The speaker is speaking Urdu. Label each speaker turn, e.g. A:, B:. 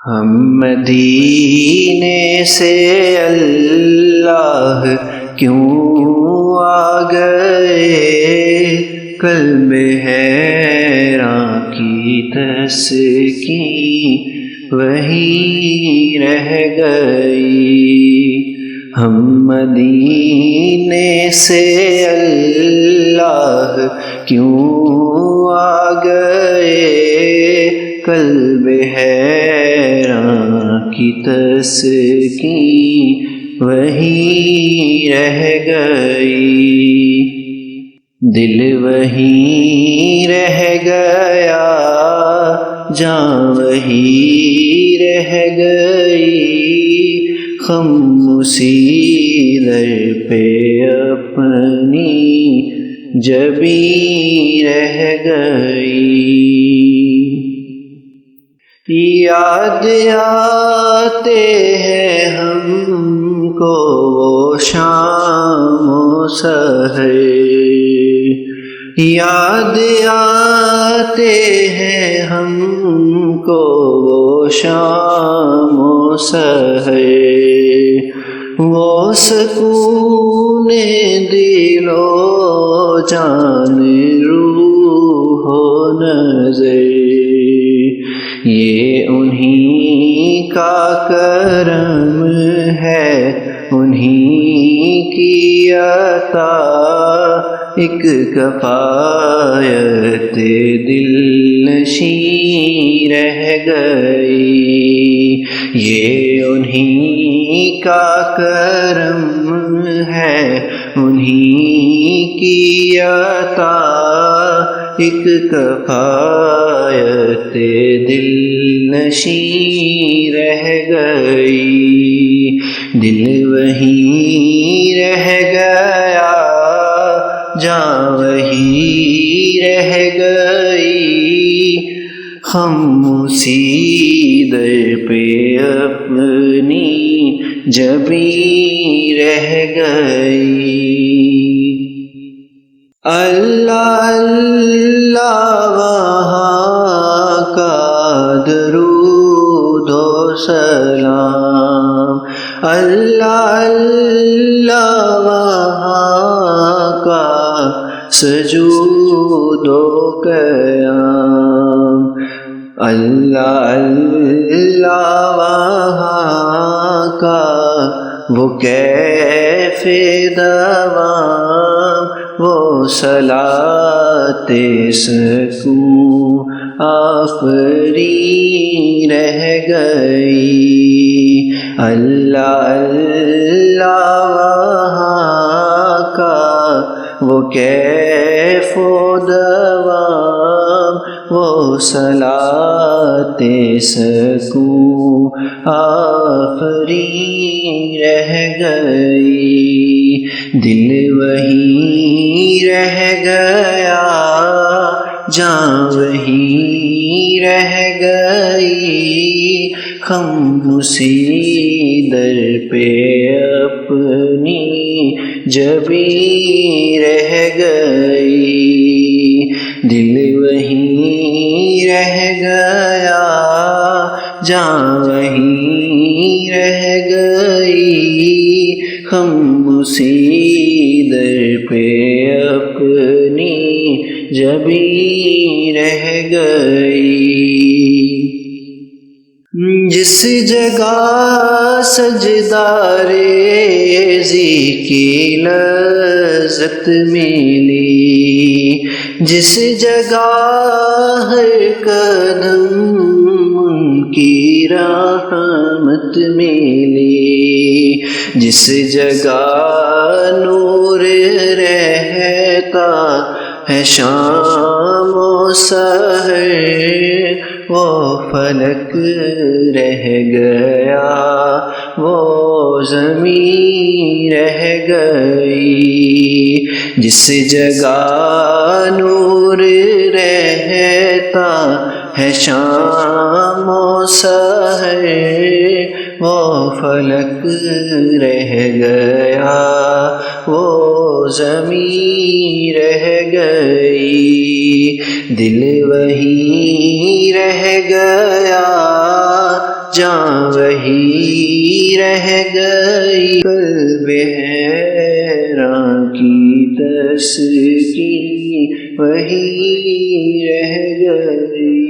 A: ہم مدینے سے اللہ کیوں آ گئے، قلب حیراں کی تسکین وہی رہ گئی۔ ہم مدینے سے اللہ کیوں آ گئے، قلب حیراں کی تسکین وہی رہ گئی۔ دل وہی رہ گیا، جاں وہی رہ گئی، خاموشی در پہ اپنی جبیں رہ گئی۔ یاد آتے ہیں ہم کو وہ شام و سحر، یاد آتے ہیں ہم کو وہ شام و سحر، وہ سکون دل و جان روح و نظر، یہ انہی کا کرم ہے، انہی کی عطا، ایک کفایت دل نشیں رہ گئی۔ یہ انہی کا کرم ہے، انہی کی عطا، ایک کفایت دل نشیں رہ گئی۔ دل وہیں رہ گیا، جاں وہی رہ گئی، خاموشی در پہ اپنی جبیں رہ گئی۔ اللہ اللہ وہاں کا درود و سلام، اللہ اللہ وہاں کا سجود و قیام، اللہ اللہ وہاں کا وہ کیف دوام، وہ صلاۃ سکون آفرین رہ گئی۔ اللہ اللہ وہاں کا وہ کیف و دوام، وہ صلاۃ سکون آفرین رہ گئی۔ دل وہیں رہ گیا، جاں وہیں رہ گئی، خاموشی در پہ اپنی جبیں رہ گئی۔ دل وہیں رہ گیا، جاں وہیں رہ گئی، خاموشی در پہ اپنی جبیں رہ گئی۔ جس جگہ سجدہ ریزی کی لذت ملی، جس جگہ ہر قدم ان کی رحمت ملی، جس جگہ نور رہتا ہے شام و سحر، وہ فلک رہ گیا، وہ زمین رہ گئی، جس جگہ نور رہتا ہے شام و سحر، وہ فلک رہ گیا، وہ زمین رہ گئی، دل وہیں رہ گیا جاں وہی رہ گئی، قلب حیراں کی تسکین وہی رہ گئی۔